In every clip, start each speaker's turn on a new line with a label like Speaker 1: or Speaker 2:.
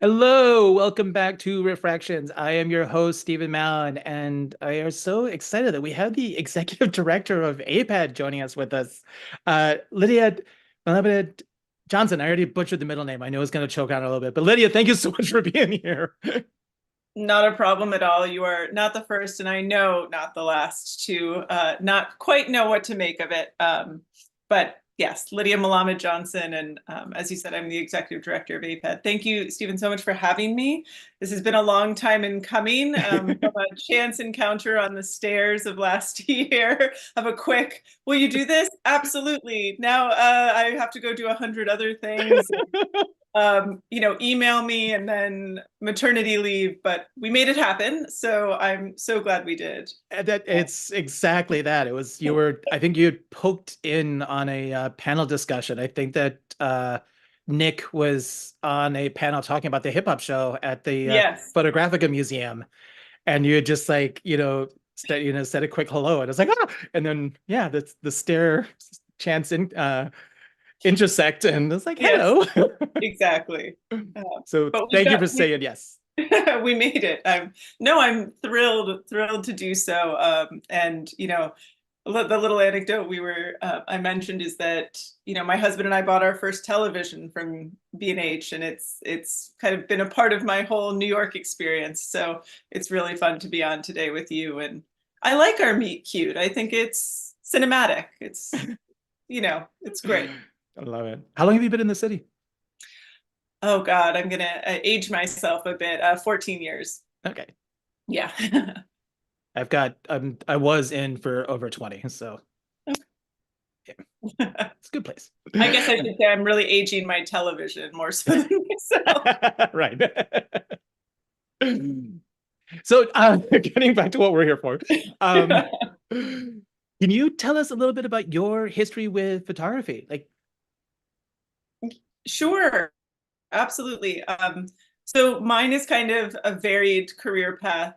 Speaker 1: Hello, welcome back to Refractions. I am your host, Stephen Mallon, and I am so excited that we have the executive director of AIPAD joining us with us. Lydia Melamed Johnson. I already butchered the middle name. I know it's going to choke on it a little bit, but Lydia, thank you so much for being here.
Speaker 2: Not a problem at all. You are not the first, and I know not the last to not quite know what to make of it. But yes, Lydia Melamed Johnson, and as you said, I'm the executive director of AIPAD. Thank you, Stephen, so much for having me. This has been a long time in coming. From a chance encounter on the stairs of last year of a quick, will you do this? Absolutely. Now I have to go do 100 other things. Email me and then maternity leave, but we made it happen. So I'm so glad we did.
Speaker 1: And that it's exactly that. It was I think you had poked in on a panel discussion. I think that Nick was on a panel talking about the hip hop show at the
Speaker 2: Yes.
Speaker 1: Photographica Museum, and you had just like said a quick hello, and it's like and then yeah, that's the stare chance intersect, and it's like
Speaker 2: Yes,
Speaker 1: hello.
Speaker 2: exactly.
Speaker 1: So
Speaker 2: But
Speaker 1: thank you for saying yes.
Speaker 2: we made it. I'm thrilled to do so. And the little anecdote I mentioned is that my husband and I bought our first television from B&H, and it's kind of been a part of my whole New York experience. So it's really fun to be on today with you. And I like our meet cute. I think it's cinematic. It's great.
Speaker 1: I love it. How long have you been in the city?
Speaker 2: Oh God, I'm gonna age myself a bit. 14 years.
Speaker 1: Okay.
Speaker 2: Yeah.
Speaker 1: I was in for over 20, so yeah, it's a good place.
Speaker 2: I guess I should say I'm really aging my television more so than myself.
Speaker 1: Right. So, getting back to what we're here for, can you tell us a little bit about your history with photography? Like,
Speaker 2: Sure, absolutely. So mine is kind of a varied career path.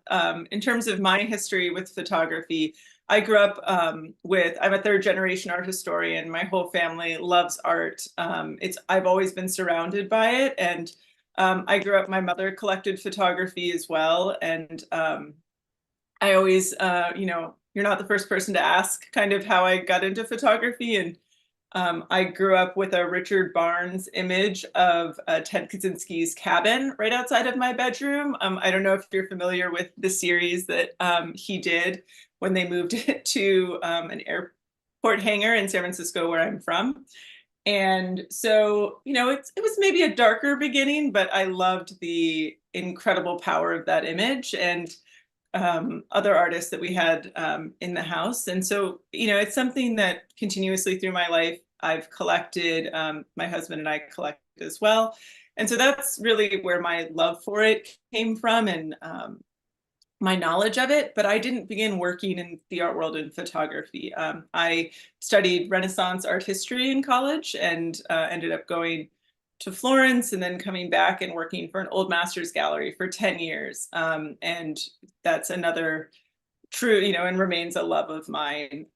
Speaker 2: In terms of my history with photography, I grew up I'm a third generation art historian. My whole family loves art. I've always been surrounded by it. And I grew up, my mother collected photography as well. And I always, you're not the first person to ask kind of how I got into photography. And I grew up with a Richard Barnes image of Ted Kaczynski's cabin right outside of my bedroom. I don't know if you're familiar with the series that he did when they moved it to an airport hangar in San Francisco, where I'm from. And so, it was maybe a darker beginning, but I loved the incredible power of that image and other artists that we had in the house. And so, it's something that continuously through my life I've collected. My husband and I collect as well. And so that's really where my love for it came from, and my knowledge of it. But I didn't begin working in the art world in photography. I studied Renaissance art history in college and ended up going to Florence and then coming back and working for an old masters gallery for 10 years. And that's another true, and remains a love of mine.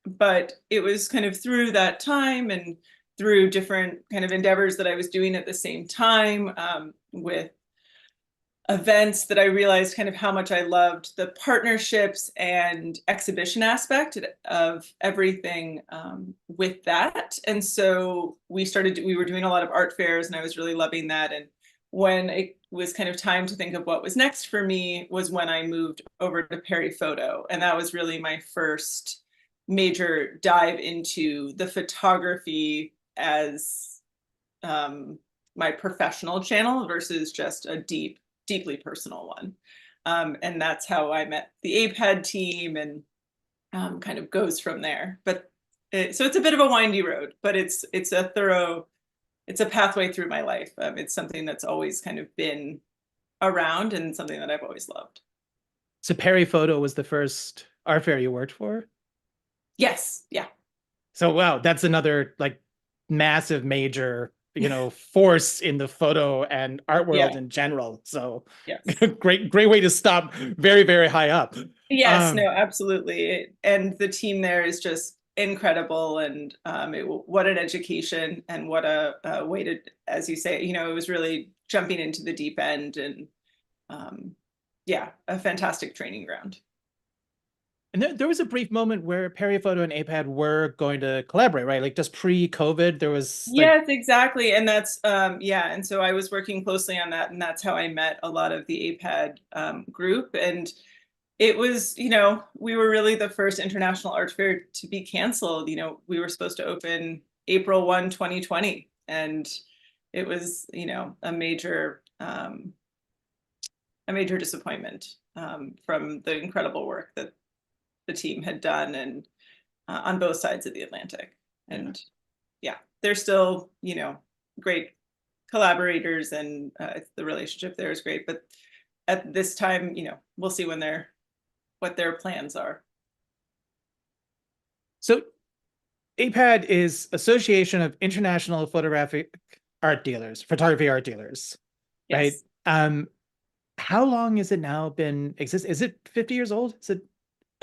Speaker 2: But it was kind of through that time and through different kind of endeavors that I was doing at the same time, with events, that I realized kind of how much I loved the partnerships and exhibition aspect of everything with that. And so we were doing a lot of art fairs, and I was really loving that. And when it was kind of time to think of what was next for me was when I moved over to Perry Photo. And that was really my first major dive into the photography as my professional channel versus just a deeply personal one. And that's how I met the AIPAD team, and kind of goes from there. So it's a bit of a windy road, but it's a pathway through my life. It's something that's always kind of been around and something that I've always loved.
Speaker 1: so Perry Photo was the first art fair you worked for?
Speaker 2: Yes, yeah.
Speaker 1: So wow, that's another like massive major, force in the photo and art world
Speaker 2: Yeah,
Speaker 1: in general. So
Speaker 2: yes.
Speaker 1: great way to stop very, very high up.
Speaker 2: Yes,
Speaker 1: Um,
Speaker 2: no, absolutely. And the team there is just incredible, and what an education, and what a way to, as you say, it was really jumping into the deep end, and yeah, a fantastic training ground.
Speaker 1: And there was a brief moment where Periphoto and AIPAD were going to collaborate, right? Like just pre-COVID, there was like,
Speaker 2: Yes, exactly. And that's, yeah. And so I was working closely on that, and that's how I met a lot of the AIPAD group. And it was, we were really the first international art fair to be canceled. We were supposed to open April 1, 2020. And it was, a major disappointment from the incredible work that the team had done, and on both sides of the Atlantic. And yeah, they're still, great collaborators, and the relationship there is great. But at this time, we'll see what their plans are.
Speaker 1: so AIPAD is Association of International Photography Art Dealers, right?
Speaker 2: Yes.
Speaker 1: How long has it now been exist? Is it 50 years old? Is that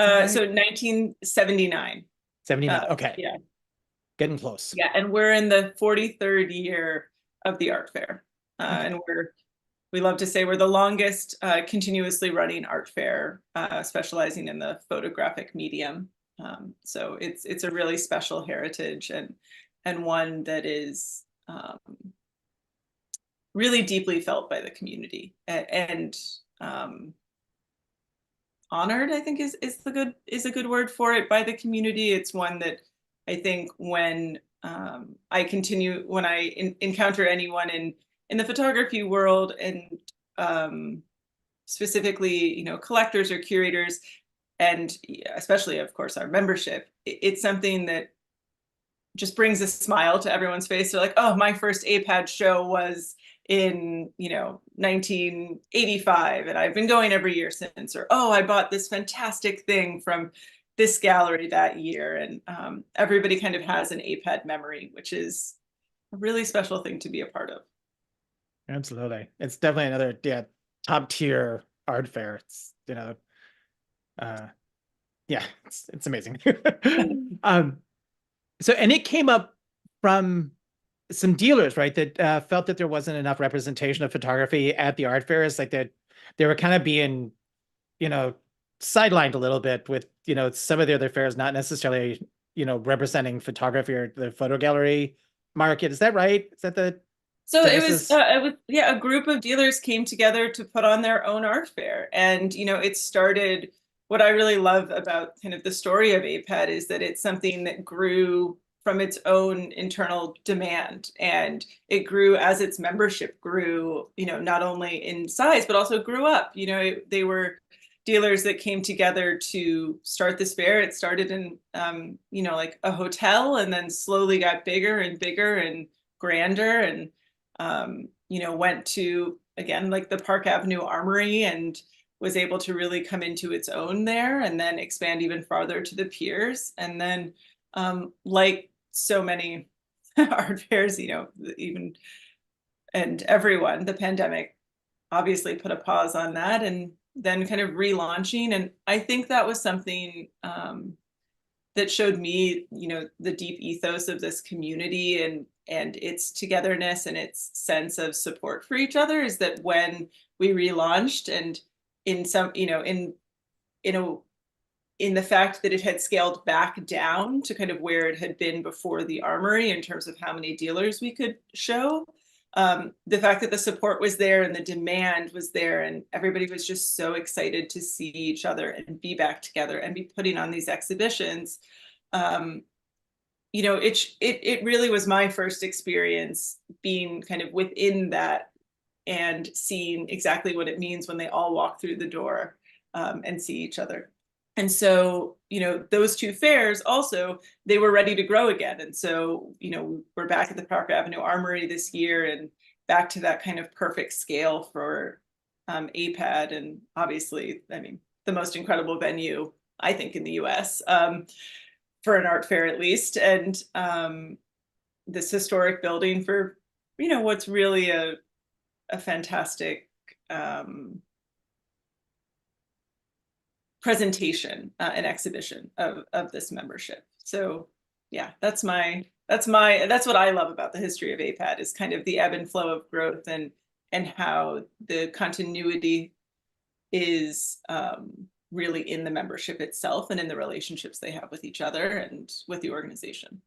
Speaker 1: right?
Speaker 2: So 1979.
Speaker 1: 79. Okay.
Speaker 2: Yeah.
Speaker 1: Getting close.
Speaker 2: Yeah. And we're in the 43rd year of the art fair.
Speaker 1: Okay.
Speaker 2: And we love to say we're the longest continuously running art fair, specializing in the photographic medium. So it's a really special heritage, and one that is really deeply felt by the community, and honored, I think, is a good word for it, by the community. It's one that I think when I encounter anyone in the photography world, and specifically, collectors or curators, and especially, of course, our membership, it's something that just brings a smile to everyone's face. They're like, oh, my first AIPAD show was in 1985, and I've been going every year since. Or, oh, I bought this fantastic thing from this gallery that year. And everybody kind of has an AIPAD memory, which is a really special thing to be a part of.
Speaker 1: Absolutely. It's definitely another top tier art fair. It's yeah, it's amazing. So and it came up from some dealers, right, that felt that there wasn't enough representation of photography at the art fairs, like that they were kind of being, sidelined a little bit with, some of the other fairs not necessarily, representing photography or the photo gallery market. Is that right? Is that the
Speaker 2: So
Speaker 1: genesis?
Speaker 2: yeah, a group of dealers came together to put on their own art fair. And, it started, what I really love about kind of the story of AIPAD is that it's something that grew from its own internal demand. And it grew as its membership grew, not only in size, but also grew up. They were dealers that came together to start this fair. It started in, like a hotel, and then slowly got bigger and bigger and grander, and went to, again, like the Park Avenue Armory, and was able to really come into its own there, and then expand even farther to the piers. And then, like so many art fairs, even, and everyone, the pandemic obviously put a pause on that, and then kind of relaunching. And I think that was something that showed me, the deep ethos of this community, and its togetherness, and its sense of support for each other, is that when we relaunched, and in some, in the fact that it had scaled back down to kind of where it had been before the Armory in terms of how many dealers we could show, the fact that the support was there and the demand was there, and everybody was just so excited to see each other and be back together and be putting on these exhibitions. It really was my first experience being kind of within that, and seeing exactly what it means when they all walk through the door, and see each other. And so, those two fairs also, they were ready to grow again. And so, we're back at the Park Avenue Armory this year, and back to that kind of perfect scale for AIPAD. And obviously, I mean, the most incredible venue, I think, in the US, for an art fair at least. And this historic building for, what's really a fantastic presentation and exhibition of this membership. So yeah, that's what I love about the history of AIPAD is kind of the ebb and flow of growth and how the continuity is really in the membership itself and in the relationships they have with each other and with the organization.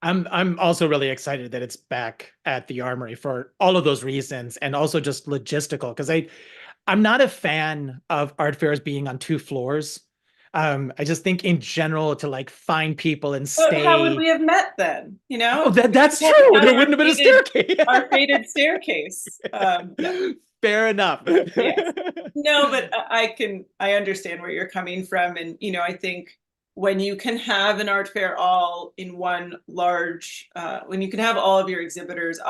Speaker 1: I'm also really excited that it's back at the Armory for all of those reasons, and also just logistical, because I'm not a fan of art fairs being on two floors. I just think in general to like find people and
Speaker 2: But how would
Speaker 1: stay.
Speaker 2: we have met then? You
Speaker 1: Oh,
Speaker 2: know, we
Speaker 1: that's
Speaker 2: wouldn't
Speaker 1: true.
Speaker 2: have
Speaker 1: There
Speaker 2: had
Speaker 1: wouldn't have been a staircase.
Speaker 2: our faded staircase. Yeah.
Speaker 1: Fair enough.
Speaker 2: Yes. No, but I understand where you're coming from. And, I think when you can have an art fair all in one large, when you can have all of your exhibitors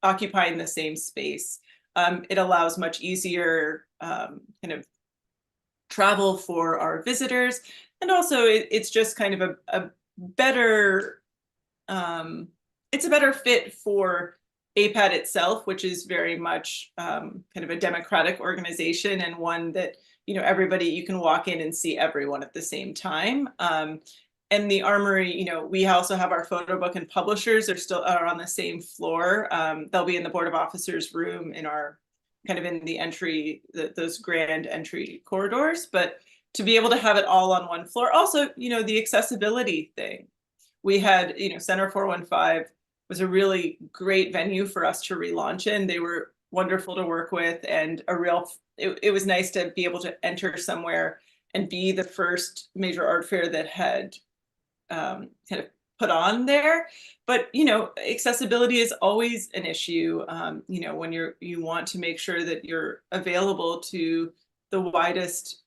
Speaker 2: occupying the same space, it allows much easier kind of travel for our visitors. And also it's just kind of a better, it's a better fit for AIPAD itself, which is very much kind of a democratic organization and one that, everybody, you can walk in and see everyone at the same time. And the Armory, we also have our photo book and publishers are on the same floor. They'll be in the Board of Officers room in our kind of in the entry, those grand entry corridors. But to be able to have it all on one floor, also, the accessibility thing. We had, Center 415 was a really great venue for us to relaunch in. They were wonderful to work with, and it was nice to be able to enter somewhere and be the first major art fair that had kind of put on there. But accessibility is always an issue. When you want to make sure that you're available to the widest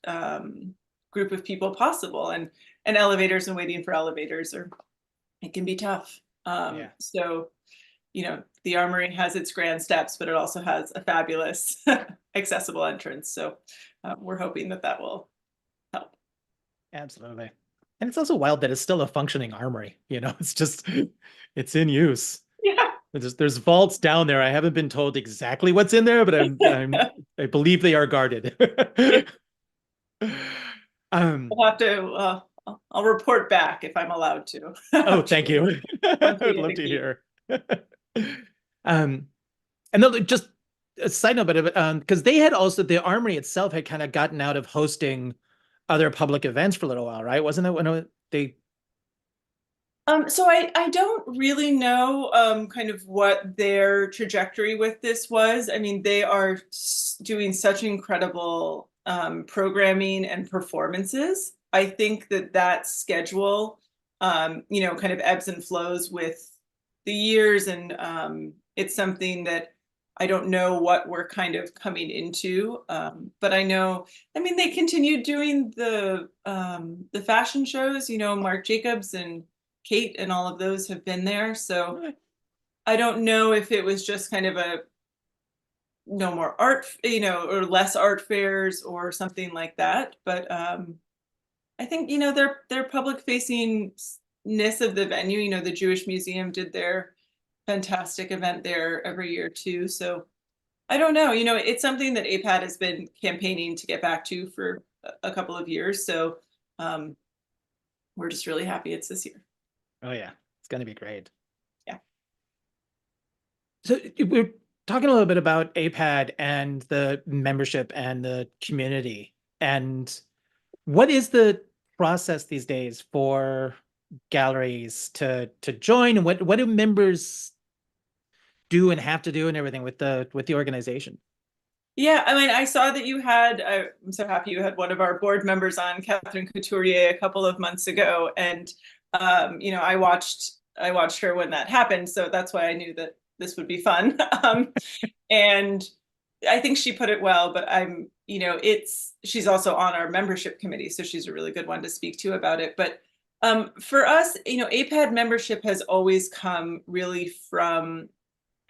Speaker 2: group of people possible, and elevators and waiting for elevators it can be tough.
Speaker 1: Yeah.
Speaker 2: So, the Armory has its grand steps, but it also has a fabulous accessible entrance. So we're hoping that will help.
Speaker 1: Absolutely. And it's also wild that it's still a functioning armory. It's just, it's in use.
Speaker 2: Yeah.
Speaker 1: There's vaults down there. I haven't been told exactly what's in there, but I believe they are guarded.
Speaker 2: We'll have to, I'll report back if I'm allowed to.
Speaker 1: Oh, thank you.
Speaker 2: Once we
Speaker 1: I'd love to
Speaker 2: indicate.
Speaker 1: hear. And then just a side note, but because they had also, the Armory itself had kind of gotten out of hosting other public events for a little while, right? Wasn't it when they?
Speaker 2: So I don't really know kind of what their trajectory with this was. I mean, they are doing such incredible programming and performances. I think that schedule, kind of ebbs and flows with the years, and it's something that I don't know what we're kind of coming into. But I know, I mean, they continued doing the fashion shows. Marc Jacobs and Kate and all of those have been there. So I don't know if it was just kind of a no more art, or less art fairs or something like that. But I think, their public facingness of the venue, the Jewish Museum did their fantastic event there every year too. So I don't know, it's something that AIPAD has been campaigning to get back to for a couple of years. So we're just really happy it's this year.
Speaker 1: Oh yeah, it's going to be great.
Speaker 2: Yeah.
Speaker 1: So we're talking a little bit about AIPAD and the membership and the community. And what is the process these days for galleries to join? And what do members do and have to do and everything with the organization?
Speaker 2: Yeah, I mean, I saw that I'm so happy you had one of our board members on, Catherine Couturier, a couple of months ago. And, I watched her when that happened. So that's why I knew that this would be fun. And I think she put it well, but she's also on our membership committee. So she's a really good one to speak to about it. But for us, AIPAD membership has always come really from,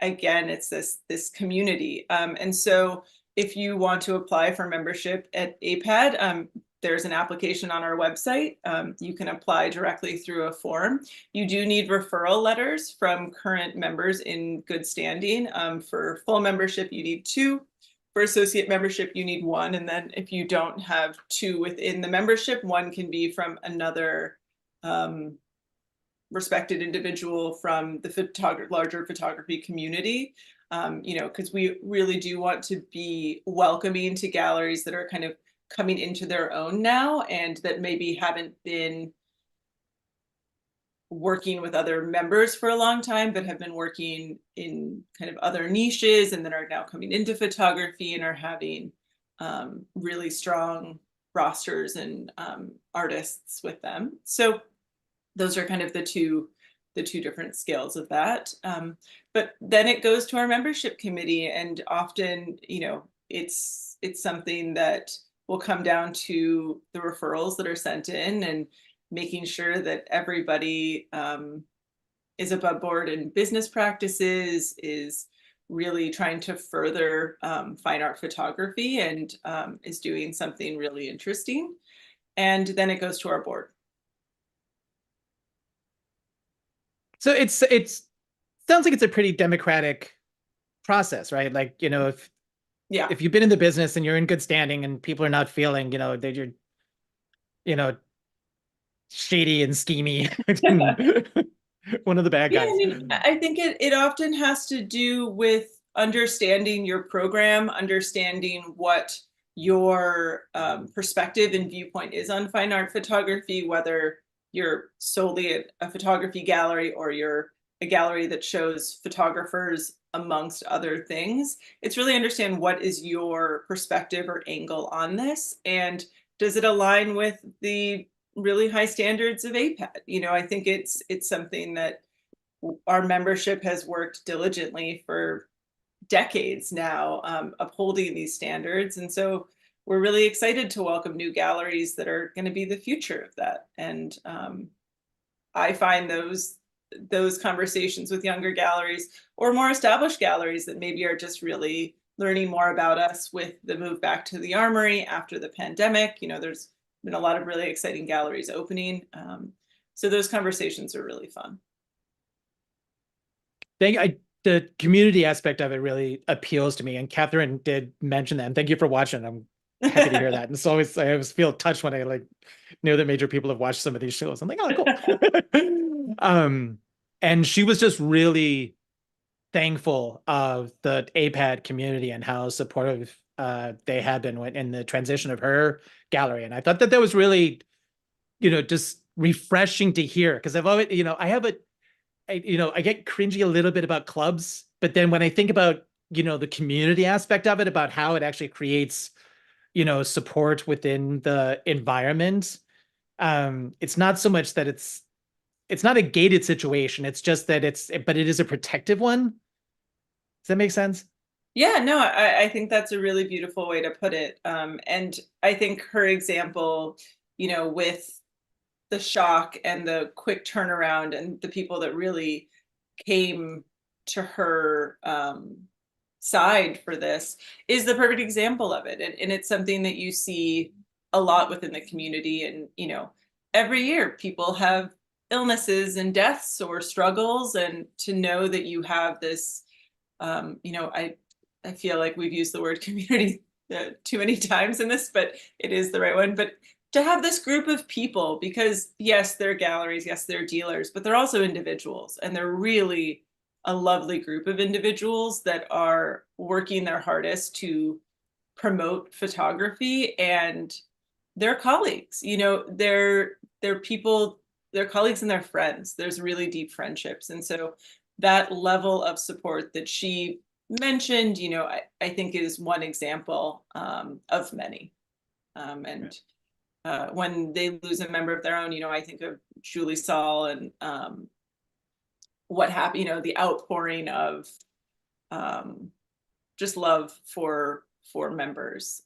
Speaker 2: again, it's this community. And so if you want to apply for membership at AIPAD, there's an application on our website. You can apply directly through a form. You do need referral letters from current members in good standing. For full membership, you need 2. For associate membership, you need 1. And then if you don't have 2 within the membership, 1 can be from another respected individual from the larger photography community. Because we really do want to be welcoming to galleries that are kind of coming into their own now and that maybe haven't been working with other members for a long time, but have been working in kind of other niches and then are now coming into photography and are having really strong rosters and artists with them. So those are kind of the two different scales of that. But then it goes to our membership committee, and often, it's something that will come down to the referrals that are sent in and making sure that everybody is above board in business practices, is really trying to further fine art photography, and is doing something really interesting. And then it goes to our board.
Speaker 1: So it's sounds like it's a pretty democratic process, right? Like, if you've been in the business and you're in good standing and people are not feeling, that you're, shady and schemy, one of the bad
Speaker 2: Yeah,
Speaker 1: guys.
Speaker 2: I mean, I think it often has to do with understanding your program, understanding what your perspective and viewpoint is on fine art photography, whether you're solely a photography gallery or you're a gallery that shows photographers amongst other things. It's really understand what is your perspective or angle on this, and does it align with the really high standards of AIPAD? I think it's something that our membership has worked diligently for decades now, upholding these standards. And so we're really excited to welcome new galleries that are going to be the future of that. And I find those conversations with younger galleries or more established galleries that maybe are just really learning more about us with the move back to the Armory after the pandemic. There's been a lot of really exciting galleries opening. So those conversations are really fun.
Speaker 1: The community aspect of it really appeals to me, and Catherine did mention that. And thank you for watching. I'm happy to hear that. And so I always feel touched when I know that major people have watched some of these shows. I'm like, oh, cool. And she was just really thankful of the AIPAD community and how supportive they have been in the transition of her gallery. And I thought that was really, just refreshing to hear, because I've always, I get cringy a little bit about clubs, but then when I think about, the community aspect of it, about how it actually creates, support within the environment, it's not so much that it's not a gated situation. It's just that but it is a protective one. Does that make sense?
Speaker 2: Yeah, no, I think that's a really beautiful way to put it. And I think her example, with the shock and the quick turnaround and the people that really came to her side for this is the perfect example of it. And it's something that you see a lot within the community. And, every year people have illnesses and deaths or struggles, and to know that you have this, I feel like we've used the word community too many times in this, but it is the right one. But to have this group of people, because yes, they're galleries, yes, they're dealers, but they're also individuals, and they're really a lovely group of individuals that are working their hardest to promote photography, and they're colleagues, they're people, they're colleagues and they're friends. There's really deep friendships. And so that level of support that she mentioned, I think is one example of many. And when they lose a member of their own, I think of Julie Saul and what happened, the outpouring of just love for members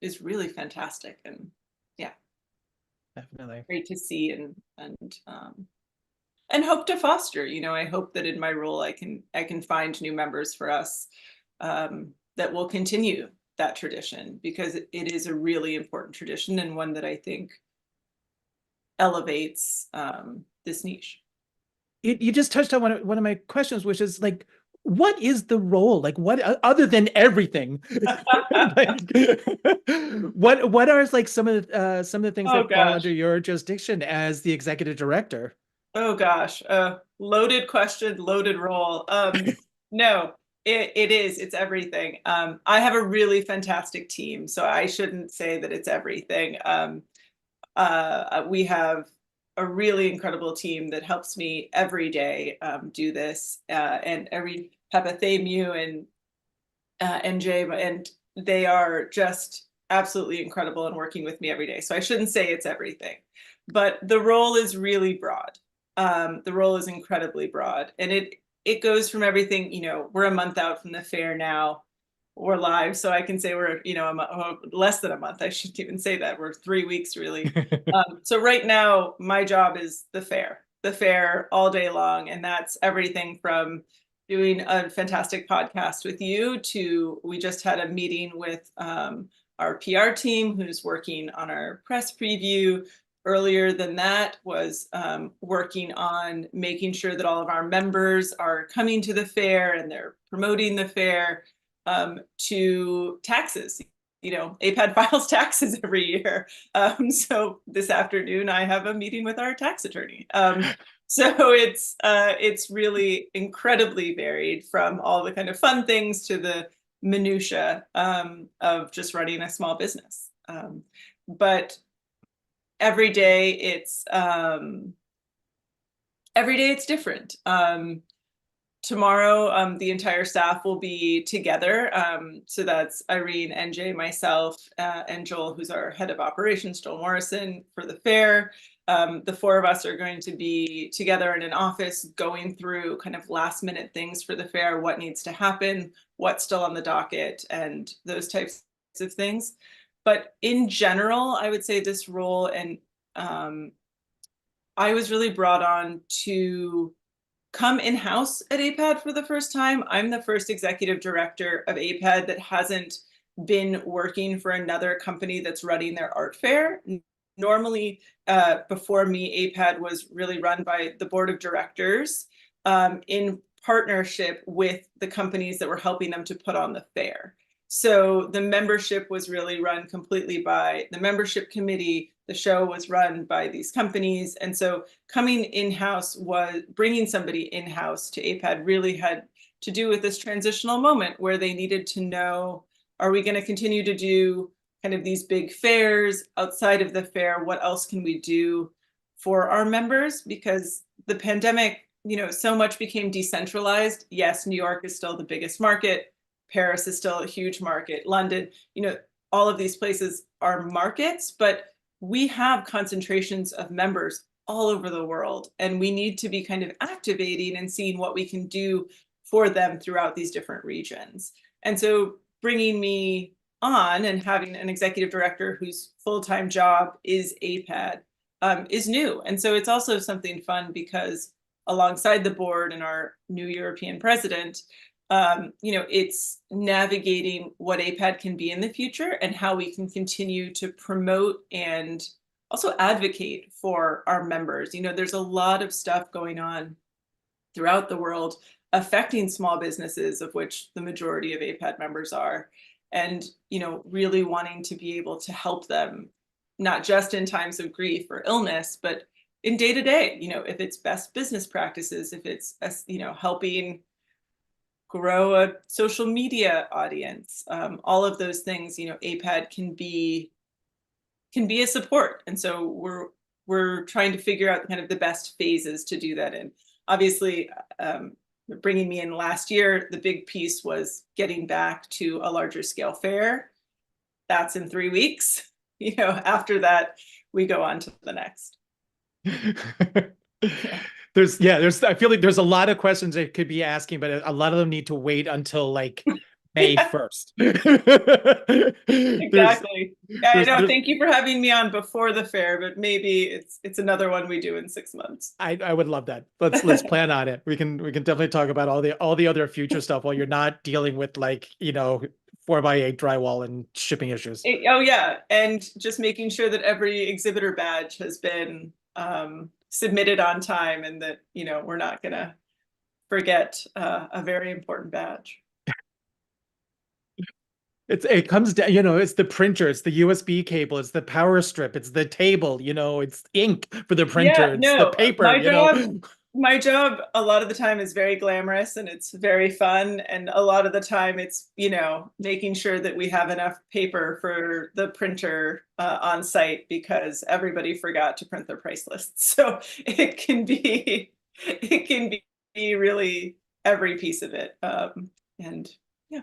Speaker 2: is really fantastic. And yeah,
Speaker 1: Definitely
Speaker 2: great to see, and hope to foster. I hope that in my role I can find new members for us that will continue that tradition, because it is a really important tradition, and one that I think elevates this niche.
Speaker 1: You just touched on one of my questions, which is like, what is the role? Like, what other than everything? Like, what are like some of the things
Speaker 2: Oh
Speaker 1: that fall
Speaker 2: gosh.
Speaker 1: under your jurisdiction as the executive director?
Speaker 2: Oh gosh, loaded question, loaded role. No, it is. It's everything. I have a really fantastic team, so I shouldn't say that it's everything. We have a really incredible team that helps me every day do this, and every Peppa, Thamew, and NJ, and they are just absolutely incredible and working with me every day. So I shouldn't say it's everything, but the role is really broad. The role is incredibly broad, and it goes from everything. We're a month out from the fair now. We're live, so I can say we're less than a month. I shouldn't even say that. We're 3 weeks really. So right now, my job is the fair all day long, and that's everything from doing a fantastic podcast with you to we just had a meeting with our PR team who's working on our press preview. Earlier than that was working on making sure that all of our members are coming to the fair and they're promoting the fair, to taxes. AIPAD files taxes every year. So this afternoon I have a meeting with our tax attorney. So it's really incredibly varied, from all the kind of fun things to the minutia of just running a small business. But every day it's different. Tomorrow, the entire staff will be together. So that's Irene, NJ, myself, and Joel, who's our head of operations, Joel Morrison, for the fair. The four of us are going to be together in an office going through kind of last minute things for the fair, what needs to happen, what's still on the docket, and those types of things. But in general, I would say this role, and I was really brought on to come in-house at AIPAD for the first time. I'm the first executive director of AIPAD that hasn't been working for another company that's running their art fair. Normally, before me, AIPAD was really run by the board of directors in partnership with the companies that were helping them to put on the fair. So the membership was really run completely by the membership committee. The show was run by these companies. And so coming in-house, was bringing somebody in-house to AIPAD, really had to do with this transitional moment where they needed to know, are we going to continue to do kind of these big fairs? Outside of the fair, what else can we do for our members? Because the pandemic, so much became decentralized. Yes, New York is still the biggest market. Paris is still a huge market. London, all of these places are markets, but we have concentrations of members all over the world, and we need to be kind of activating and seeing what we can do for them throughout these different regions. And so bringing me on and having an executive director whose full-time job is AIPAD is new. And so it's also something fun because alongside the board and our new European president, it's navigating what AIPAD can be in the future and how we can continue to promote and also advocate for our members. There's a lot of stuff going on throughout the world affecting small businesses, of which the majority of AIPAD members are, and, really wanting to be able to help them, not just in times of grief or illness, but in day to day, if it's best business practices, if it's, helping grow a social media audience, all of those things, AIPAD can be a support. And so we're trying to figure out kind of the best phases to do that in. Obviously, bringing me in last year, the big piece was getting back to a larger scale fair. That's in 3 weeks. After that, we go on to the next. Yeah.
Speaker 1: I feel like there's a lot of questions I could be asking, but a lot of them need to wait until like May 1st.
Speaker 2: Exactly. I know. Thank you for having me on before the fair, but maybe it's another one we do in 6 months.
Speaker 1: I would love that. Let's plan on it. We can definitely talk about all the other future stuff while you're not dealing with 4x8 drywall and shipping issues.
Speaker 2: Oh yeah, and just making sure that every exhibitor badge has been submitted on time, and that we're not gonna forget a very important badge.
Speaker 1: it comes down, it's the printer, it's the USB cable, it's the power strip, it's the table, it's ink for the
Speaker 2: Yeah,
Speaker 1: printer, it's the
Speaker 2: no,
Speaker 1: paper,
Speaker 2: my job a lot of the time is very glamorous and it's very fun. And a lot of the time it's, making sure that we have enough paper for the printer on site because everybody forgot to print their price lists. So it can be really every piece of it. And yeah,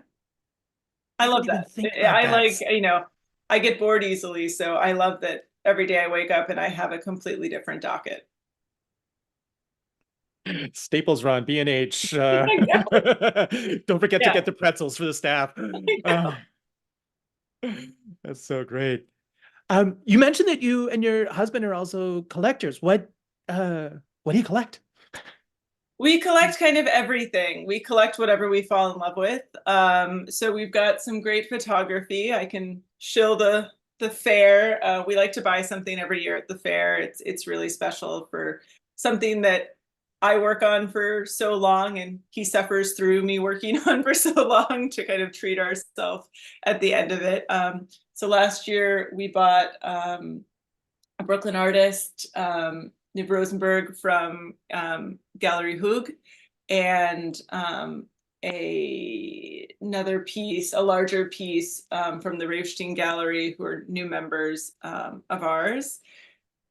Speaker 2: I
Speaker 1: I
Speaker 2: love
Speaker 1: didn't even
Speaker 2: that.
Speaker 1: think about
Speaker 2: I
Speaker 1: that.
Speaker 2: like, I get bored easily. So I love that every day I wake up and I have a completely different docket.
Speaker 1: Staples run, B&H.
Speaker 2: Exactly.
Speaker 1: Don't forget to
Speaker 2: Yeah.
Speaker 1: get the pretzels for the staff. Uh, that's so great. You mentioned that you and your husband are also collectors. What do you collect?
Speaker 2: We collect kind of everything. We collect whatever we fall in love with. So we've got some great photography. I can shill the fair. We like to buy something every year at the fair. It's really special for something that I work on for so long, and he suffers through me working on for so long to kind of treat ourselves at the end of it. So last year we bought a Brooklyn artist, Nib Rosenberg from Gallery Hoog, and another piece, a larger piece from the Raefstein Gallery, who are new members of ours.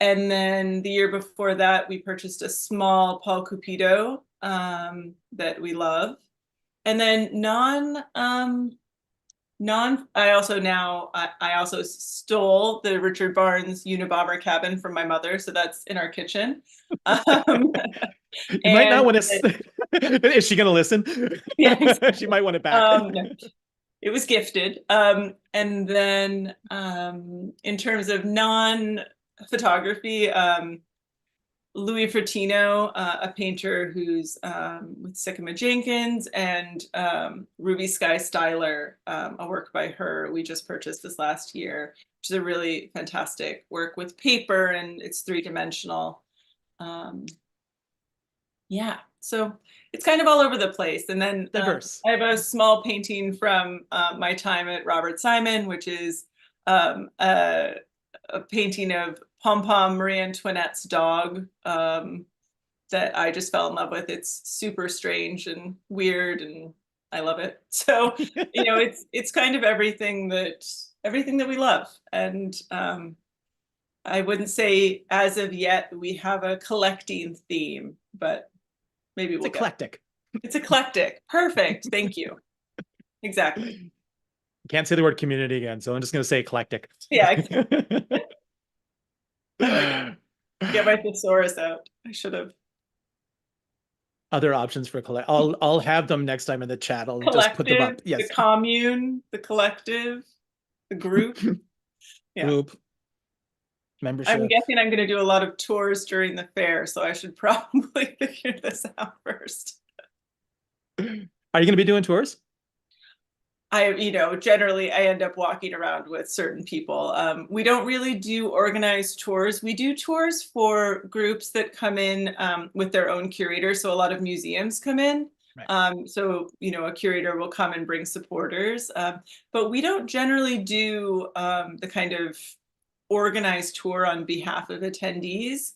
Speaker 2: And then the year before that, we purchased a small Paul Cupido that we love. And then I also stole the Richard Barnes Unabomber cabin from my mother, so that's in our kitchen. Um,
Speaker 1: You might not
Speaker 2: and
Speaker 1: want to. Is she going to listen?
Speaker 2: yeah,
Speaker 1: She
Speaker 2: exactly.
Speaker 1: might want it back.
Speaker 2: No, it was gifted. And then in terms of non-photography, Louis Fratino, a painter who's with Sycamore Jenkins, and Ruby Sky Styler, a work by her we just purchased this last year, which is a really fantastic work with paper and it's three-dimensional. Um, yeah, so it's kind of all over the place. And then
Speaker 1: Diverse.
Speaker 2: I have a small painting from my time at Robert Simon, which is um, a, a painting of Pom Pom Marie Antoinette's dog that I just fell in love with. It's super strange and weird, and I love it. So, it's kind of everything that we love. And I wouldn't say as of yet we have a collecting theme, but maybe
Speaker 1: It's
Speaker 2: we'll get.
Speaker 1: eclectic.
Speaker 2: It's eclectic. Perfect. Thank you. Exactly.
Speaker 1: Can't say the word community again, so I'm just going to say eclectic.
Speaker 2: Yeah, I like it. Get my thesaurus out. I should have.
Speaker 1: Other options for collect. I'll have them next time in the chat. I'll just put them
Speaker 2: Collective,
Speaker 1: up.
Speaker 2: the
Speaker 1: Yes.
Speaker 2: commune, the collective, the group. Yeah.
Speaker 1: Group
Speaker 2: I'm
Speaker 1: membership.
Speaker 2: guessing I'm going to do a lot of tours during the fair, so I should probably figure this out first.
Speaker 1: Are you going to be doing tours?
Speaker 2: Generally I end up walking around with certain people. We don't really do organized tours. We do tours for groups that come in with their own curator. So a lot of museums come in.
Speaker 1: Right.
Speaker 2: So, a curator will come and bring supporters. But we don't generally do the kind of organized tour on behalf of attendees,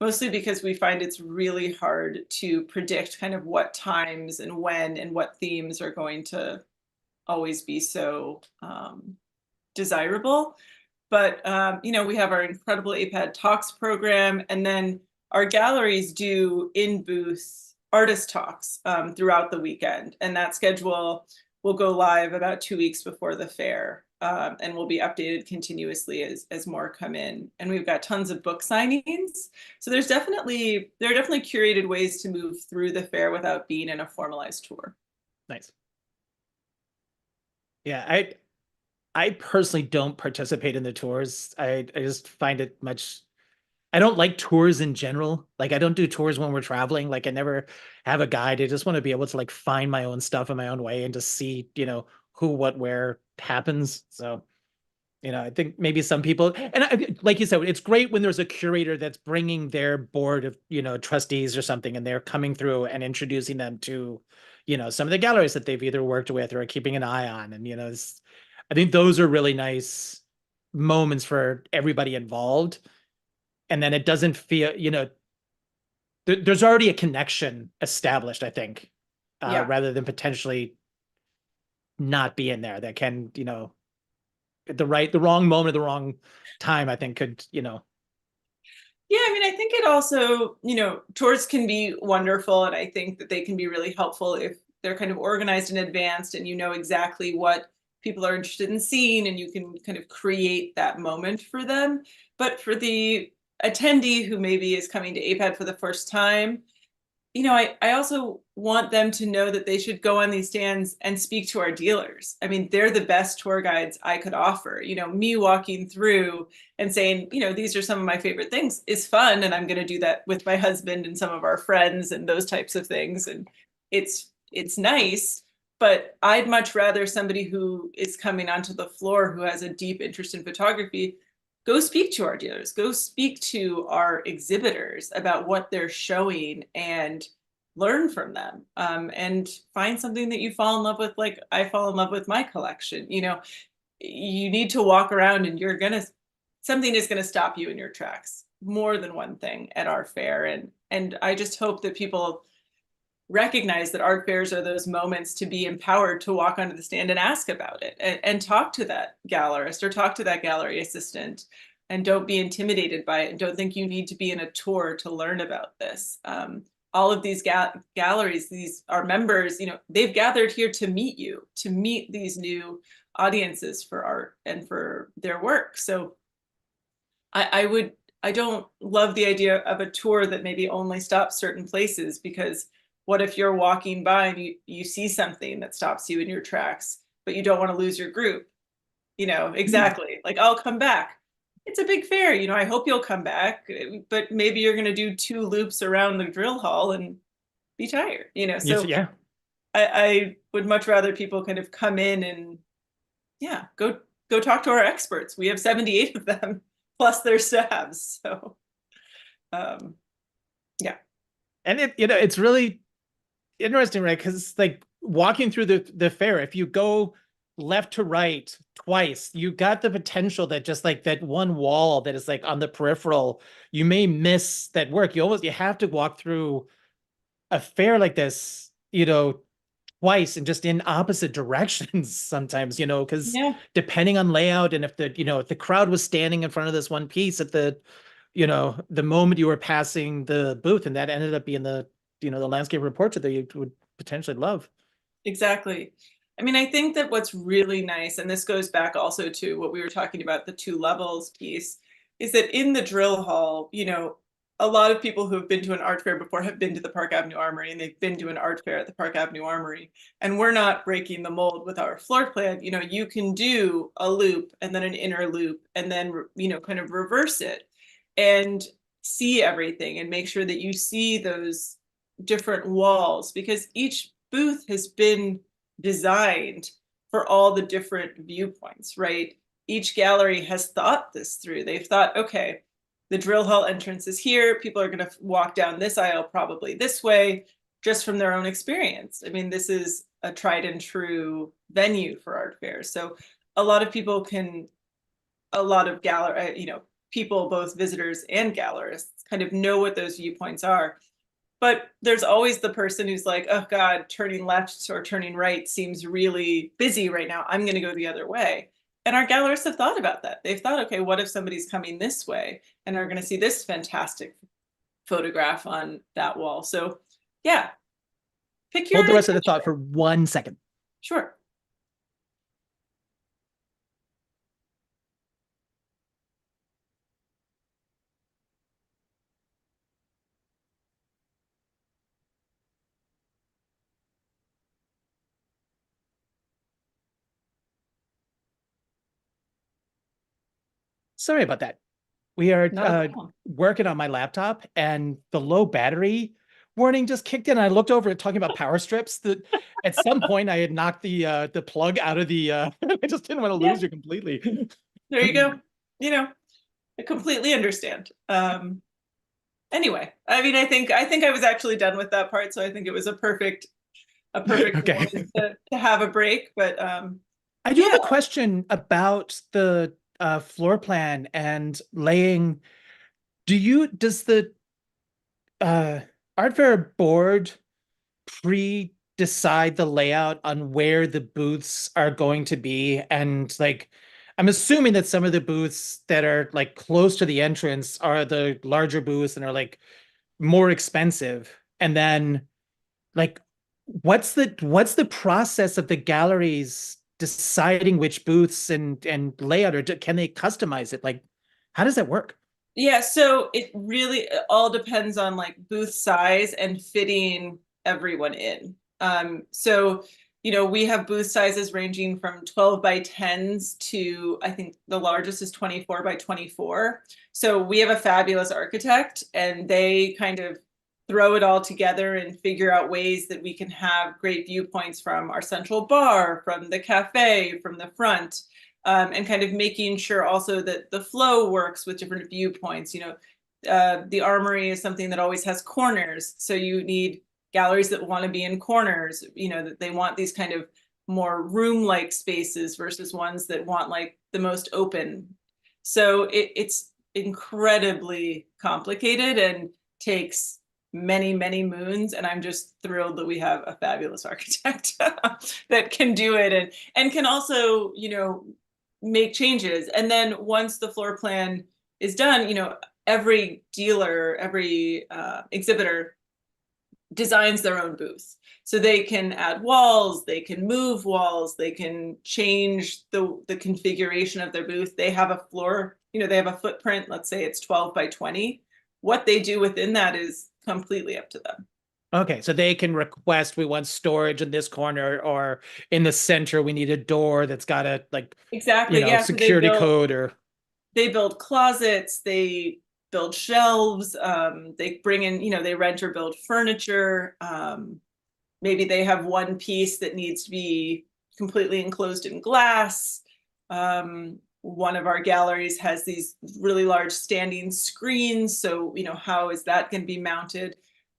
Speaker 2: mostly because we find it's really hard to predict kind of what times and when and what themes are going to always be so desirable. But we have our incredible AIPAD Talks program, and then our galleries do in-booth artist talks throughout the weekend, and that schedule will go live about 2 weeks before the fair, and will be updated continuously as more come in. And we've got tons of book signings, so there are definitely curated ways to move through the fair without being in a formalized tour.
Speaker 1: Nice. Yeah, I personally don't participate in the tours. I just find it much. I don't like tours in general. Like I don't do tours when we're traveling. Like I never have a guide. I just want to be able to like find my own stuff in my own way and just see, who, what, where happens. So, I think maybe some people, and like you said, it's great when there's a curator that's bringing their board of, trustees or something, and they're coming through and introducing them to, some of the galleries that they've either worked with or are keeping an eye on. And, I think those are really nice moments for everybody involved. And then it doesn't feel, there's already a connection established, I think,
Speaker 2: Yeah.
Speaker 1: rather than potentially not being there that can, at the wrong moment, the wrong time, I think could,
Speaker 2: Yeah, I mean, I think it also, tours can be wonderful, and I think that they can be really helpful if they're kind of organized and advanced and you know exactly what people are interested in seeing and you can kind of create that moment for them. But for the attendee who maybe is coming to APAD for the first time, I also want them to know that they should go on these stands and speak to our dealers. I mean, they're the best tour guides I could offer. Me walking through and saying, these are some of my favorite things is fun. And I'm going to do that with my husband and some of our friends and those types of things. And it's nice, but I'd much rather somebody who is coming onto the floor who has a deep interest in photography go speak to our dealers, go speak to our exhibitors about what they're showing and learn from them, and find something that you fall in love with. Like I fall in love with my collection. You need to walk around and something is going to stop you in your tracks, more than one thing at our fair. And I just hope that people recognize that art fairs are those moments to be empowered to walk onto the stand and ask about it, and talk to that gallerist or talk to that gallery assistant, and don't be intimidated by it and don't think you need to be in a tour to learn about this. All of these galleries, these are members, they've gathered here to meet you, to meet these new audiences for art and for their work. So I don't love the idea of a tour that maybe only stops certain places, because what if you're walking by and you see something that stops you in your tracks, but you don't want to lose your group? Exactly. Like, I'll come back. It's a big fair. I hope you'll come back, but maybe you're going to do 2 loops around the drill hall and be tired,
Speaker 1: yes,
Speaker 2: so
Speaker 1: yeah.
Speaker 2: I would much rather people kind of come in and, yeah, go talk to our experts. We have 78 of them plus their staffs. So, um, yeah.
Speaker 1: And it's really interesting, right? Because like walking through the fair, if you go left to right twice, you got the potential that just like that one wall that is like on the peripheral, you may miss that work. You have to walk through a fair like this, twice and just in opposite directions sometimes, because
Speaker 2: Yeah,
Speaker 1: depending on layout and if the crowd was standing in front of this one piece at the moment you were passing the booth, and that ended up being the landscape report that you would potentially love.
Speaker 2: exactly. I mean, I think that what's really nice, and this goes back also to what we were talking about, the 2 levels piece, is that in the drill hall, a lot of people who have been to an art fair before have been to the Park Avenue Armory, and they've been to an art fair at the Park Avenue Armory. And we're not breaking the mold with our floor plan. You can do a loop and then an inner loop and then, kind of reverse it and see everything and make sure that you see those different walls, because each booth has been designed for all the different viewpoints, right? Each gallery has thought this through. They've thought, okay, the drill hall entrance is here. People are going to walk down this aisle probably this way, just from their own experience. I mean, this is a tried and true venue for art fairs. So a lot of people can, a lot of gallery, people, both visitors and gallerists, kind of know what those viewpoints are. But there's always the person who's like, oh God, turning left or turning right seems really busy right now. I'm going to go the other way. And our gallerists have thought about that. They've thought, okay, what if somebody's coming this way and are going to see this fantastic photograph on that wall? So, yeah, pick your
Speaker 1: Hold the rest of the
Speaker 2: adventure.
Speaker 1: thought for 1 second.
Speaker 2: Sure.
Speaker 1: Sorry about that. We are
Speaker 2: Not a problem.
Speaker 1: working on my laptop, and the low battery warning just kicked in. I looked over at talking about power strips. That at some point I had knocked the plug out of the. I just didn't want to
Speaker 2: Yeah,
Speaker 1: lose you completely.
Speaker 2: there you go. I completely understand. Anyway, I mean, I think I was actually done with that part, so I think it was a perfect
Speaker 1: Okay.
Speaker 2: moment to have a break. But
Speaker 1: I do have
Speaker 2: Yeah.
Speaker 1: a question about the floor plan and laying. Does the uh, art fair board pre-decide the layout on where the booths are going to be? And like, I'm assuming that some of the booths that are like close to the entrance are the larger booths and are like more expensive. And then like, what's the process of the galleries deciding which booths and layout, or can they customize it? Like, how does that work?
Speaker 2: Yeah, so it really all depends on like booth size and fitting everyone in. So, we have booth sizes ranging from 12 by 10s to I think the largest is 24 by 24. So we have a fabulous architect and they kind of throw it all together and figure out ways that we can have great viewpoints from our central bar, from the cafe, from the front, and kind of making sure also that the flow works with different viewpoints. The armory is something that always has corners, so you need galleries that want to be in corners. That they want these kind of more room-like spaces versus ones that want like the most open. So it's incredibly complicated and takes many, many moons. And I'm just thrilled that we have a fabulous architect that can do it and can also, make changes. And then once the floor plan is done, every dealer, every exhibitor designs their own booth. So they can add walls, they can move walls, they can change the configuration of their booth. They have a floor, they have a footprint, let's say it's 12 by 20. What they do within that is completely up to them.
Speaker 1: Okay, so they can request we want storage in this corner, or in the center we need a door that's got a like,
Speaker 2: Exactly. Yeah. So
Speaker 1: security code or
Speaker 2: they build closets, they build shelves, they bring in, they rent or build furniture. Maybe they have one piece that needs to be completely enclosed in glass. One of our galleries has these really large standing screens. So, how is that going to be mounted?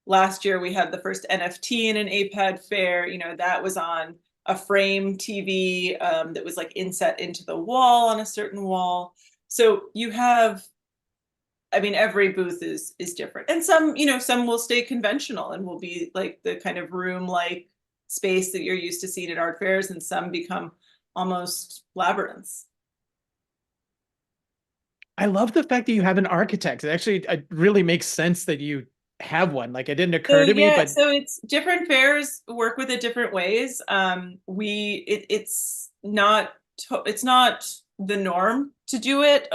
Speaker 2: Last year, we had the first NFT in an AIPAD fair. That was on a frame TV that was like inset into the wall on a certain wall. So you have, I mean, every booth is different. And some will stay conventional and will be like the kind of room like space that you're used to seeing at art fairs, and some become almost labyrinths.
Speaker 1: I love the fact that you have an architect. It really makes sense that you have one. Like, it didn't
Speaker 2: So
Speaker 1: occur to me,
Speaker 2: yeah,
Speaker 1: but
Speaker 2: so it's different fairs work with it different ways. It's not the norm to do it.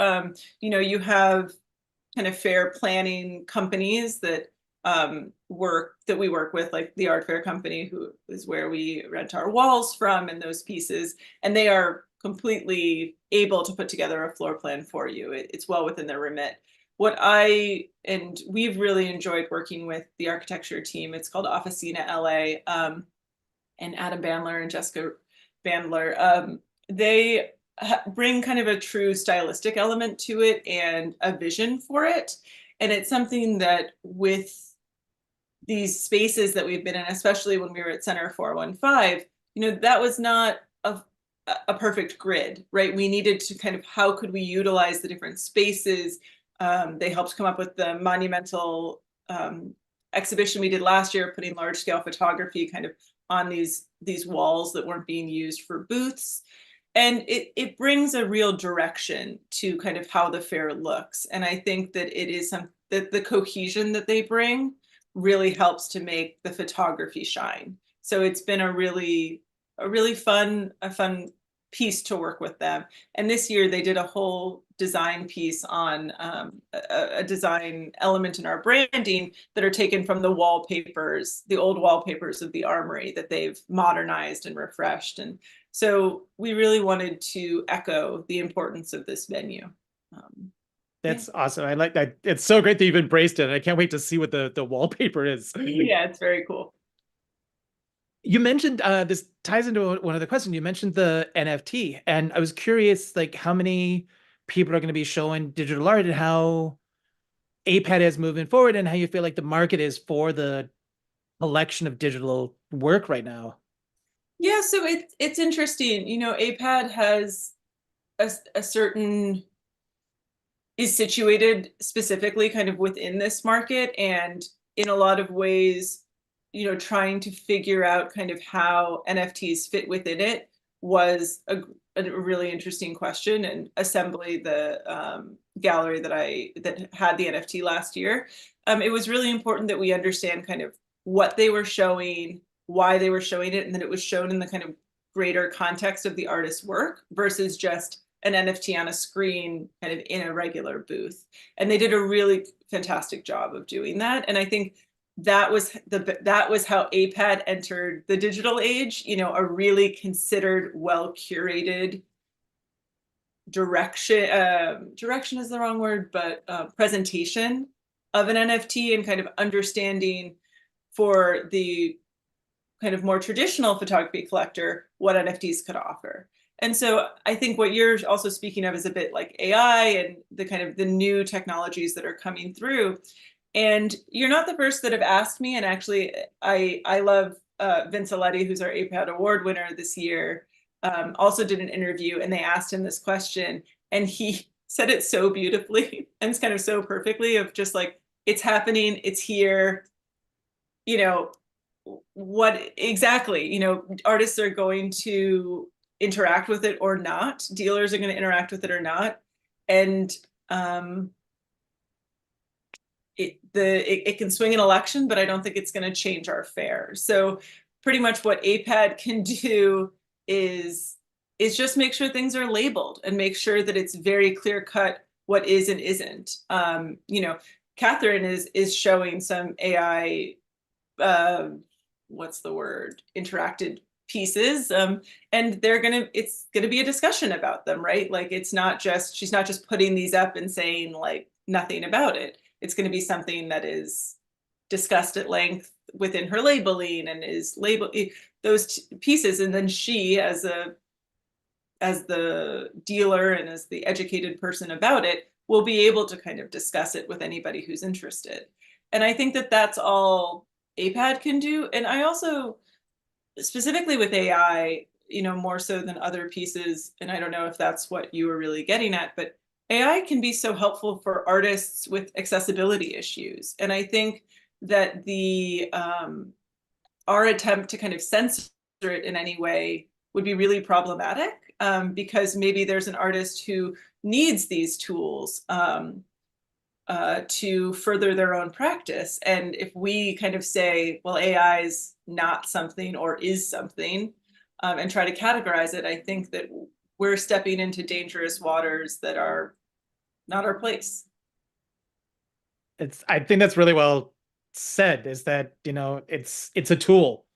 Speaker 2: You have kind of fair planning companies that we work with, like the art fair company, who is where we rent our walls from and those pieces, and they are completely able to put together a floor plan for you. It's well within their remit. We've really enjoyed working with the architecture team. It's called Officina LA, and Adam Bandler and Jessica Bandler. They bring kind of a true stylistic element to it and a vision for it. And it's something that with these spaces that we've been in, especially when we were at Center 415, that was not a perfect grid, right? We needed to kind of, how could we utilize the different spaces? They helped come up with the monumental exhibition we did last year, putting large scale photography kind of on these walls that weren't being used for booths. And it brings a real direction to kind of how the fair looks. And I think that it is that the cohesion that they bring really helps to make the photography shine. So it's been a really fun piece to work with them. And this year they did a whole design piece on a design element in our branding that are taken from the wallpapers, the old wallpapers of the armory that they've modernized and refreshed. And so we really wanted to echo the importance of this venue. Yeah.
Speaker 1: that's awesome. I like that. It's so great that you've embraced it. I can't wait to see what the wallpaper is.
Speaker 2: Yeah, it's very cool.
Speaker 1: You mentioned this ties into one of the questions. You mentioned the NFT, and I was curious, like, how many people are going to be showing digital art, and how APAD is moving forward, and how you feel like the market is for the collection of digital work right now.
Speaker 2: Yeah, so it's interesting. You know, APAD has a certain is situated specifically kind of within this market, and in a lot of ways, you know, trying to figure out kind of how NFTs fit within it was a really interesting question. And Assembly, the gallery that had the NFT last year, it was really important that we understand kind of what they were showing, why they were showing it, and that it was shown in the kind of greater context of the artist's work versus just an NFT on a screen kind of in a regular booth. And they did a really fantastic job of doing that. And I think that was how AIPAD entered the digital age, you know, a really considered, well curated direction is the wrong word, but presentation of an NFT, and kind of understanding for the kind of more traditional photography collector what NFTs could offer. And so I think what you're also speaking of is a bit like AI and the kind of the new technologies that are coming through. And you're not the first that have asked me. And actually, I love Vince Aletti, who's our APAD award winner this year, also did an interview, and they asked him this question, and he said it so beautifully and it's kind of so perfectly of just like, it's happening, it's here, you know, what exactly, you know, artists are going to interact with it or not, dealers are going to interact with it or not. And it can swing an election, but I don't think it's going to change our fare. So pretty much what AIPAD can do is just make sure things are labeled and make sure that it's very clear cut what is and isn't. You know, Catherine is showing some AI, what's the word, interacted pieces, and it's gonna be a discussion about them, right? Like, it's not just, she's not just putting these up and saying like nothing about it. It's going to be something that is discussed at length within her labeling, and is labeled those pieces, and then she as the dealer and as the educated person about it will be able to kind of discuss it with anybody who's interested. And I think that that's all AIPAD can do. And I also, specifically with AI, you know, more so than other pieces, and I don't know if that's what you were really getting at, but AI can be so helpful for artists with accessibility issues. And I think that the our attempt to kind of censor it in any way would be really problematic, because maybe there's an artist who needs these tools to further their own practice. And if we kind of say, well, AI is not something or is something, and try to categorize it, I think that we're stepping into dangerous waters that are not our place.
Speaker 1: I think that's really well said, is that, you know, it's a tool,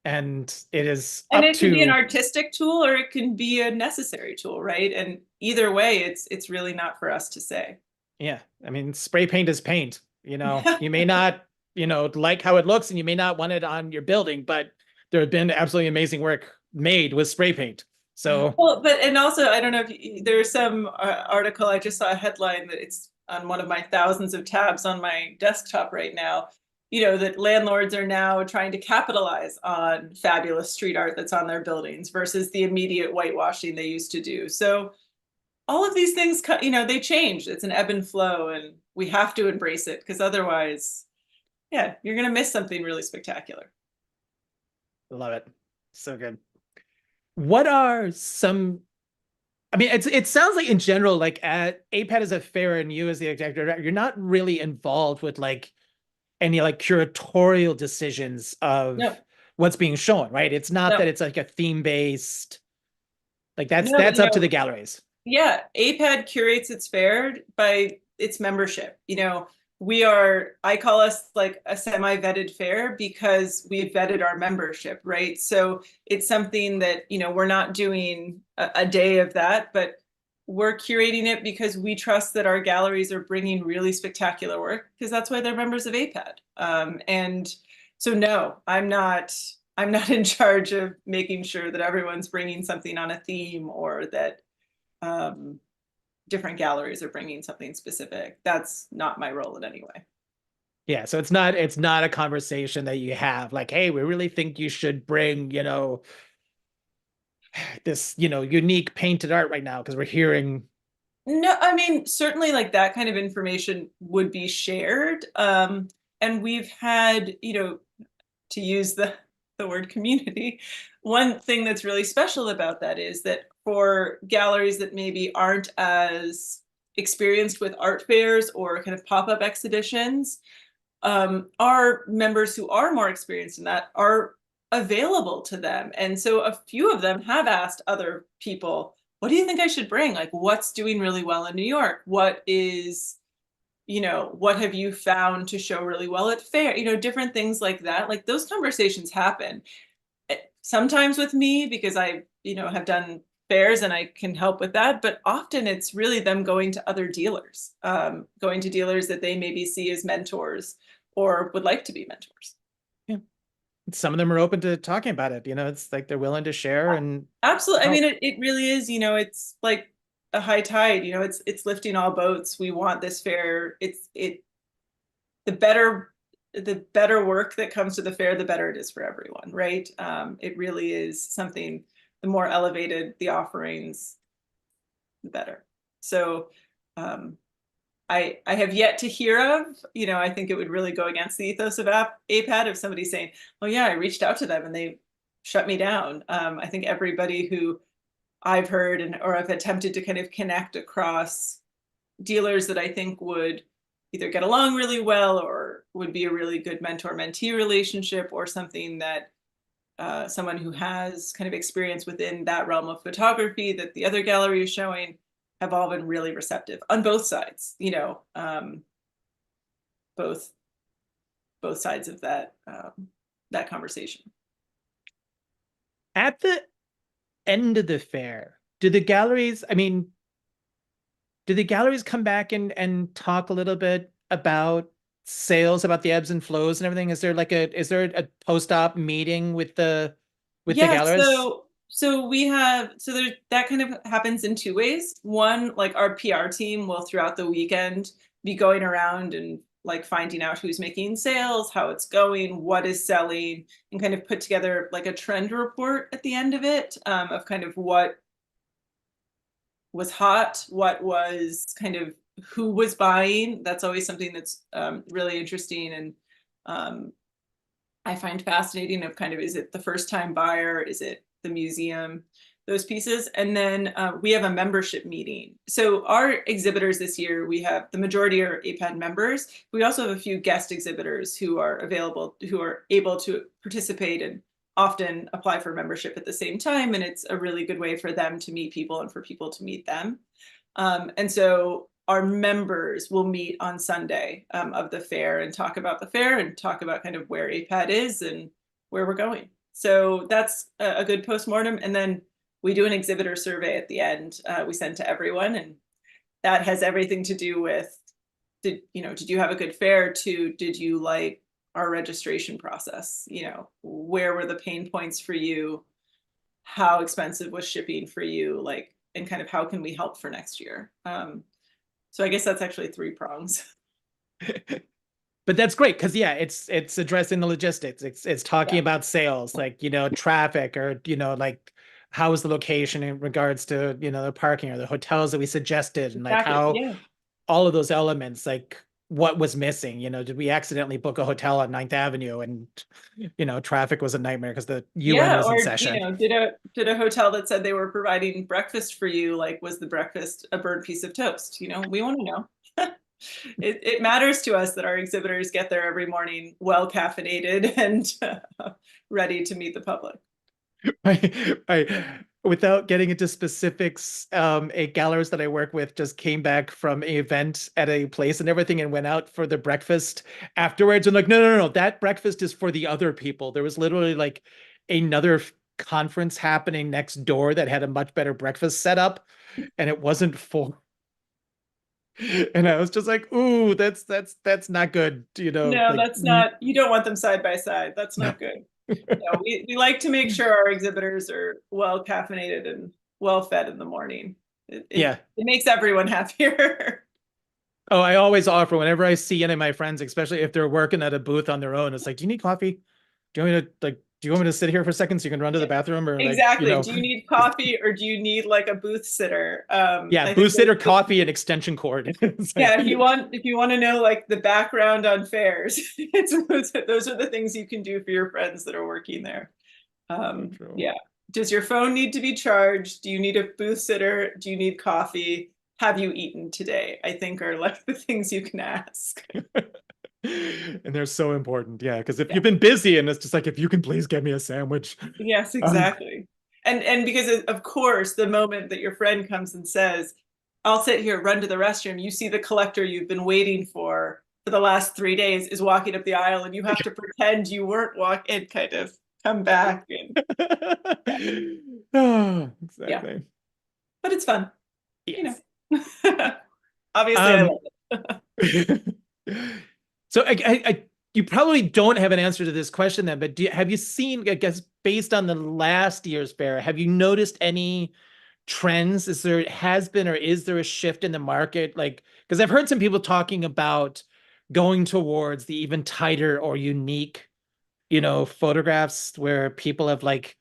Speaker 1: and it is
Speaker 2: And
Speaker 1: up
Speaker 2: it can be an
Speaker 1: to,
Speaker 2: artistic tool or it can be a necessary tool, right? And either way, it's really not for us to say.
Speaker 1: yeah, I mean, spray paint is paint, you know, you may not, you know, like how it looks, and you may not want it on your building, but there have been absolutely amazing work made with spray paint. So
Speaker 2: Well, but and also, I don't know if there's some article, I just saw a headline that it's on one of my thousands of tabs on my desktop right now, you know, that landlords are now trying to capitalize on fabulous street art that's on their buildings versus the immediate whitewashing they used to do. So all of these things, you know, they change. It's an ebb and flow, and we have to embrace it, because otherwise, yeah, you're going to miss something really spectacular.
Speaker 1: love it. So good. What are some, I mean, it sounds like in general, like at APAD as a fair, and you as the executive director, you're not really involved with like any like curatorial decisions
Speaker 2: No,
Speaker 1: of what's being shown, right? It's not
Speaker 2: no,
Speaker 1: that it's like a theme based, like
Speaker 2: no,
Speaker 1: that's
Speaker 2: you
Speaker 1: up to the
Speaker 2: know,
Speaker 1: galleries.
Speaker 2: yeah, APAD curates its fair by its membership. You know, I call us like a semi-vetted fair because we've vetted our membership, right? So it's something that, you know, we're not doing a day of that, but we're curating it because we trust that our galleries are bringing really spectacular work, because that's why they're members of APAD. And so, no, I'm not in charge of making sure that everyone's bringing something on a theme, or that um, different galleries are bringing something specific. That's not my role in any way.
Speaker 1: Yeah, so it's not a conversation that you have like, hey, we really think you should bring, you know, this, unique painted art right now because we're hearing.
Speaker 2: No, I mean, certainly like that kind of information would be shared. And we've had, to use the word community, one thing that's really special about that is that for galleries that maybe aren't as experienced with art fairs or kind of pop-up exhibitions, our members who are more experienced in that are available to them. And so a few of them have asked other people, what do you think I should bring? Like, what's doing really well in New York? What have you found to show really well at fair? Different things like that. Like those conversations happen sometimes with me because I, have done fairs and I can help with that. But often it's really them going to other dealers, going to dealers that they maybe see as mentors or would like to be mentors.
Speaker 1: Yeah. Some of them are open to talking about it. It's like they're willing to share and
Speaker 2: Absolutely. I mean,
Speaker 1: help.
Speaker 2: it really is, it's like a high tide, it's lifting all boats. We want this fair. The better the better work that comes to the fair, the better it is for everyone, right? It really is something, the more elevated the offerings, the better. So I have yet to hear of, I think it would really go against the ethos of AIPAD if somebody's saying, oh yeah, I reached out to them and they shut me down. I think everybody who I've heard or I've attempted to kind of connect across dealers that I think would either get along really well or would be a really good mentor-mentee relationship, or something that someone who has kind of experience within that realm of photography that the other gallery is showing, have all been really receptive on both sides, both sides of that conversation.
Speaker 1: At the end of the fair, do the galleries come back and talk a little bit about sales, about the ebbs and flows and everything? Is there a post-op meeting with the
Speaker 2: Yeah,
Speaker 1: galleries?
Speaker 2: so there's that kind of happens in two ways. One, like our PR team will throughout the weekend be going around and like finding out who's making sales, how it's going, what is selling, and kind of put together like a trend report at the end of it, of kind of what was hot, what was kind of who was buying. That's always something that's really interesting and I find fascinating, of kind of, is it the first time buyer? Is it the museum? Those pieces. And then we have a membership meeting. So our exhibitors this year, we have the majority are AIPAD members. We also have a few guest exhibitors who are available, who are able to participate and often apply for membership at the same time. And it's a really good way for them to meet people and for people to meet them. And so our members will meet on Sunday of the fair and talk about the fair and talk about kind of where AIPAD is and where we're going. So that's a good postmortem. And then we do an exhibitor survey at the end. We send to everyone, and that has everything to do with, did you have a good fair? To, did you like our registration process? Where were the pain points for you? How expensive was shipping for you? Like, and kind of how can we help for next year? So I guess that's actually three prongs.
Speaker 1: But that's great because yeah, it's addressing the logistics. It's talking
Speaker 2: Yeah,
Speaker 1: about sales, like traffic, or like how is the location in regards to the parking or the hotels that we suggested, and like
Speaker 2: exactly.
Speaker 1: how
Speaker 2: Yeah.
Speaker 1: all of those elements, like what was missing. Did we accidentally book a hotel on Ninth Avenue and traffic was a nightmare because the UN
Speaker 2: Yeah,
Speaker 1: was in
Speaker 2: or
Speaker 1: session?
Speaker 2: did a hotel that said they were providing breakfast for you, like was the breakfast a burnt piece of toast? We want to know. It matters to us that our exhibitors get there every morning well caffeinated and ready to meet the public.
Speaker 1: Without getting into specifics, a gallerist that I work with just came back from an event at a place and everything and went out for the breakfast afterwards. And like, no, that breakfast is for the other people. There was literally like another conference happening next door that had a much better breakfast setup, and it wasn't full. And I was just like, ooh, that's not good.
Speaker 2: No,
Speaker 1: Like,
Speaker 2: that's not, you don't want them side by side. That's
Speaker 1: no.
Speaker 2: not good. No, we like to make sure our exhibitors are well caffeinated and well fed in the morning.
Speaker 1: Yeah.
Speaker 2: It makes everyone happier.
Speaker 1: Oh, I always offer whenever I see any of my friends, especially if they're working at a booth on their own. It's like, do you need coffee? Do you want me to like do you want me to sit here for a second so you can run to the bathroom or like,
Speaker 2: Exactly. Do you need coffee or do you need like a booth sitter?
Speaker 1: yeah,
Speaker 2: I think
Speaker 1: booth sitter, coffee, and extension cord. It's like,
Speaker 2: yeah, if you want to know like the background on fairs, those are the things you can do for your friends that are working there.
Speaker 1: so true.
Speaker 2: Yeah. Does your phone need to be charged? Do you need a booth sitter? Do you need coffee? Have you eaten today? I think are like the things you can ask.
Speaker 1: And they're so important. Yeah. Because if
Speaker 2: Yeah.
Speaker 1: you've been busy and it's just like, if you can please get me a sandwich.
Speaker 2: Yes,
Speaker 1: Um,
Speaker 2: exactly. And because of course, the moment that your friend comes and says, "I'll sit here, run to the restroom," you see the collector you've been waiting for the last 3 days is walking up the aisle, and you have to pretend you weren't walking, kind of come back and
Speaker 1: oh,
Speaker 2: yeah.
Speaker 1: exactly.
Speaker 2: But it's fun, you
Speaker 1: Yes.
Speaker 2: know. Obviously, I
Speaker 1: Um,
Speaker 2: love it.
Speaker 1: so you probably don't have an answer to this question then, but have you seen, I guess, based on the last year's fair, have you noticed any trends? Is there has been or is there a shift in the market? Like, because I've heard some people talking about going towards the even tighter or unique, photographs where people have like,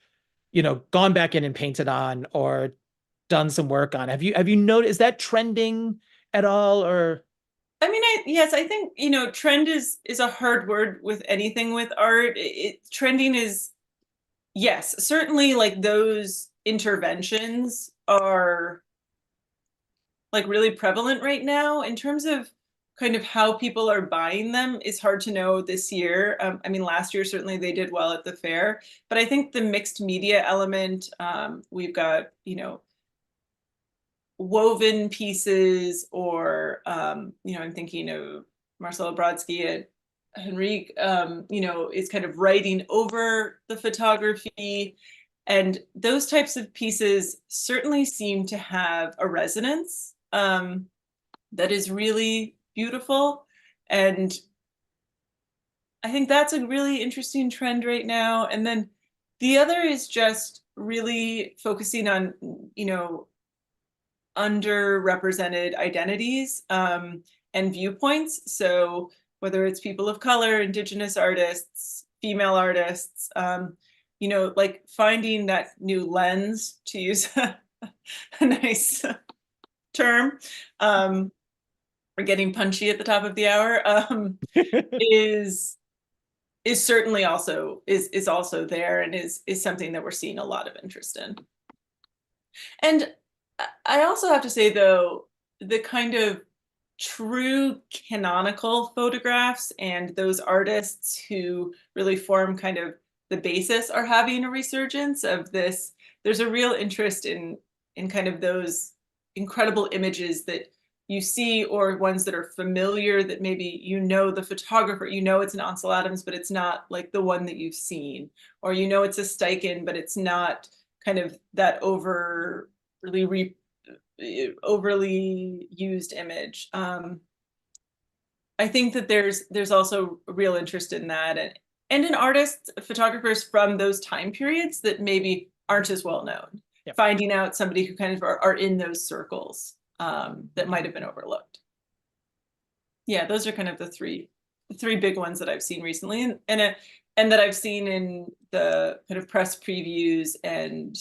Speaker 1: gone back in and painted on or done some work on. Have you noticed, is that trending at all or?
Speaker 2: I mean, yes, I think, trend is a hard word with anything with art. Trending is, yes, certainly like those interventions are like really prevalent right now. In terms of kind of how people are buying them is hard to know this year. I mean, last year certainly they did well at the fair, but I think the mixed media element, we've got, woven pieces, or I'm thinking of Marcelo Brodsky at Henrique, is kind of writing over the photography. And those types of pieces certainly seem to have a resonance that is really beautiful. And I think that's a really interesting trend right now. And then the other is just really focusing on, underrepresented identities and viewpoints. So whether it's people of color, indigenous artists, female artists, like finding that new lens, to use a nice term, or getting punchy at the top of the hour, is certainly also is also there, and is something that we're seeing a lot of interest in. And I also have to say, though, the kind of true canonical photographs and those artists who really form kind of the basis are having a resurgence of this. There's a real interest in kind of those incredible images that you see, or ones that are familiar, that maybe the photographer, it's an Ansel Adams, but it's not like the one that you've seen, or it's a Steichen, but it's not kind of that overly used image. I think that there's also a real interest in that, and in artists, photographers from those time periods that maybe aren't as well known. Yep. Finding out somebody who kind of are in those circles that might have been overlooked. Yeah, those are kind of the three big ones that I've seen recently, and that I've seen in the kind of press previews and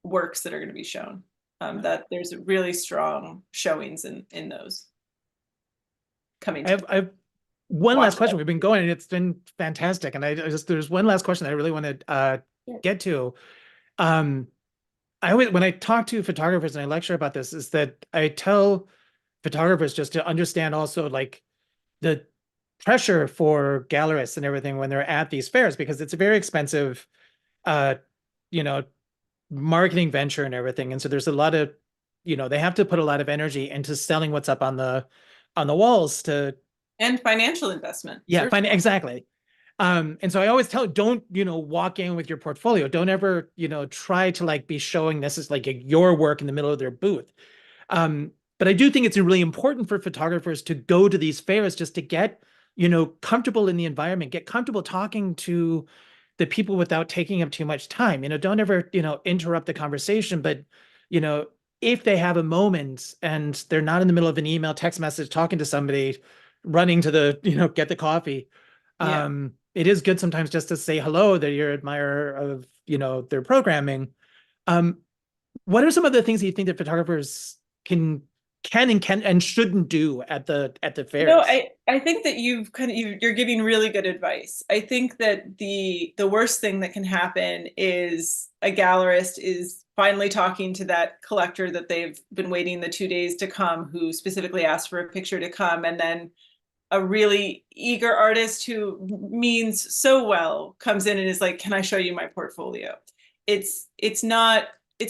Speaker 2: works that are going to be shown. That there's really strong showings in those coming.
Speaker 1: I have one last question. We've been going and it's been fantastic. And there's one last question that I really want to get to. When I talk to photographers and I lecture about this, is that I tell photographers just to understand also like the pressure for gallerists and everything when they're at these fairs, because it's a very expensive, uh, you know, marketing venture and everything. And so there's a lot of, they have to put a lot of energy into selling what's up on the walls
Speaker 2: and financial investment.
Speaker 1: Yeah, exactly. And so I always tell, don't, walk in with your portfolio. Don't ever, try to like be showing this as like your work in the middle of their booth. But I do think it's really important for photographers to go to these fairs just to get, comfortable in the environment, get comfortable talking to the people without taking up too much time. Don't ever, interrupt the conversation, but, if they have a moment and they're not in the middle of an email, text message, talking to somebody, running to the, get the coffee,
Speaker 2: Yeah.
Speaker 1: it is good sometimes just to say hello, that you're an admirer of, their programming. Um, what are some of the things that you think that photographers can and shouldn't do at the fairs?
Speaker 2: I think that you're giving really good advice. I think that the worst thing that can happen is a gallerist is finally talking to that collector that they've been waiting the 2 days to come, who specifically asked for a picture to come, and then a really eager artist who means so well comes in and is like, "Can I show you my portfolio?" It's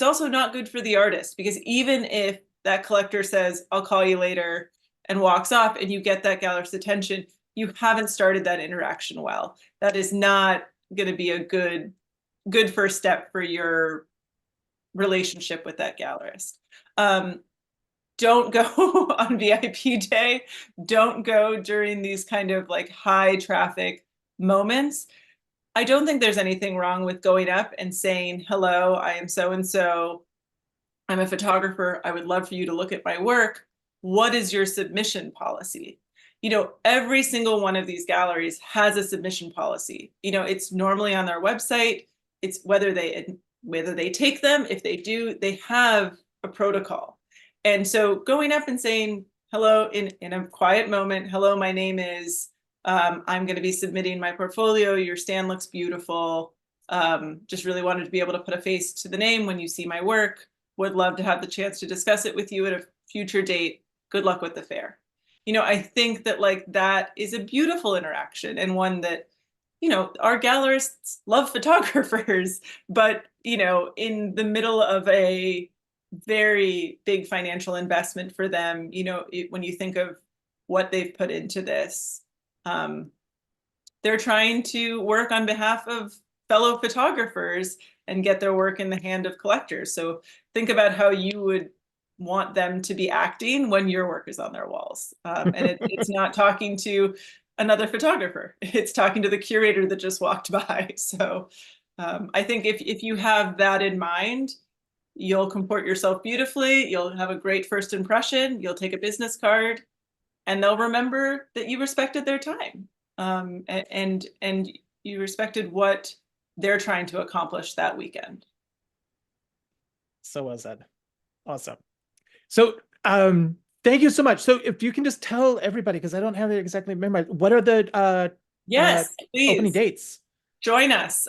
Speaker 2: also not good for the artist, because even if that collector says, "I'll call you later," and walks off, and you get that gallerist's attention, you haven't started that interaction well. That is not going to be a good first step for your relationship with that gallerist. Don't go on VIP day. Don't go during these kind of like high traffic moments. I don't think there's anything wrong with going up and saying, "Hello, I am so and so. I'm a photographer. I would love for you to look at my work. What is your submission policy?" Every single one of these galleries has a submission policy. It's normally on their website. It's whether they take them. If they do, they have a protocol. And so going up and saying hello in a quiet moment, "Hello, my name is, I'm going to be submitting my portfolio. Your stand looks beautiful. Just really wanted to be able to put a face to the name when you see my work. Would love to have the chance to discuss it with you at a future date. Good luck with the fair." I think that like that is a beautiful interaction, and one that, our gallerists love photographers, but, in the middle of a very big financial investment for them, when you think of what they've put into this, um, they're trying to work on behalf of fellow photographers and get their work in the hand of collectors. So think about how you would want them to be acting when your work is on their walls. And it's not talking to another photographer. It's talking to the curator that just walked by. So I think if you have that in mind, you'll comport yourself beautifully. You'll have a great first impression. You'll take a business card, and they'll remember that you respected their time, and you respected what they're trying to accomplish that weekend.
Speaker 1: So well said. Awesome. So, thank you so much. So if you can just tell everybody, because I don't have it exactly memorized, what are the
Speaker 2: Yes,
Speaker 1: opening
Speaker 2: please
Speaker 1: dates?
Speaker 2: join us.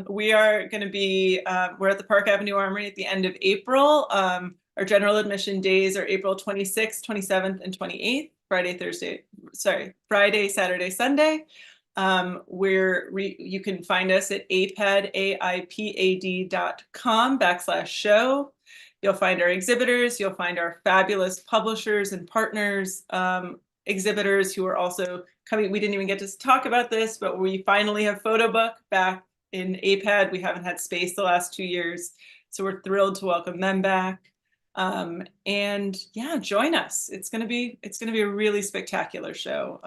Speaker 2: We are going to be, we're at the Park Avenue Armory at the end of April. Our general admission days are April 26th, 27th, and 28th, Friday, Saturday, Sunday. You can find us at AIPAD, AIPAD.com/show. You'll find our exhibitors. You'll find our fabulous publishers and partners, exhibitors who are also coming. We didn't even get to talk about this, but we finally have Photo Book back in AIPAD. We haven't had space the last 2 years, so we're thrilled to welcome them back. And yeah, join us. It's gonna be a really spectacular show.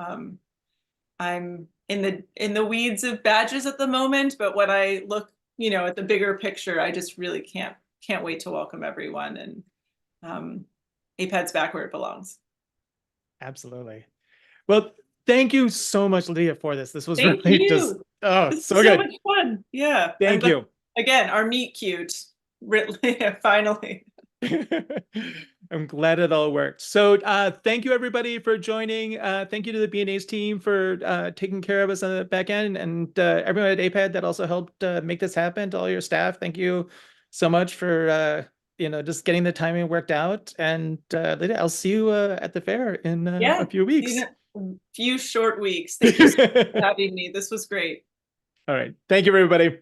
Speaker 2: I'm in the weeds of badges at the moment, but when I look, at the bigger picture, I just really can't wait to welcome everyone. And AIPAD's back where it belongs.
Speaker 1: Absolutely. Well, thank you so much, Lydia, for this. This was
Speaker 2: Thank
Speaker 1: really
Speaker 2: you.
Speaker 1: just
Speaker 2: This
Speaker 1: so
Speaker 2: is so
Speaker 1: good.
Speaker 2: much fun. Yeah.
Speaker 1: Thank you.
Speaker 2: Again, our meet cute. Finally.
Speaker 1: I'm glad it all worked. So thank you everybody for joining. Thank you to the B&H team for taking care of us on the back end, and everyone at AIPAD that also helped make this happen. To all your staff, thank you so much for just getting the timing worked out. And Lydia, I'll see you at the fair in a few weeks.
Speaker 2: A few short weeks. Thank you so much for having me. This was great.
Speaker 1: All right. Thank you, everybody.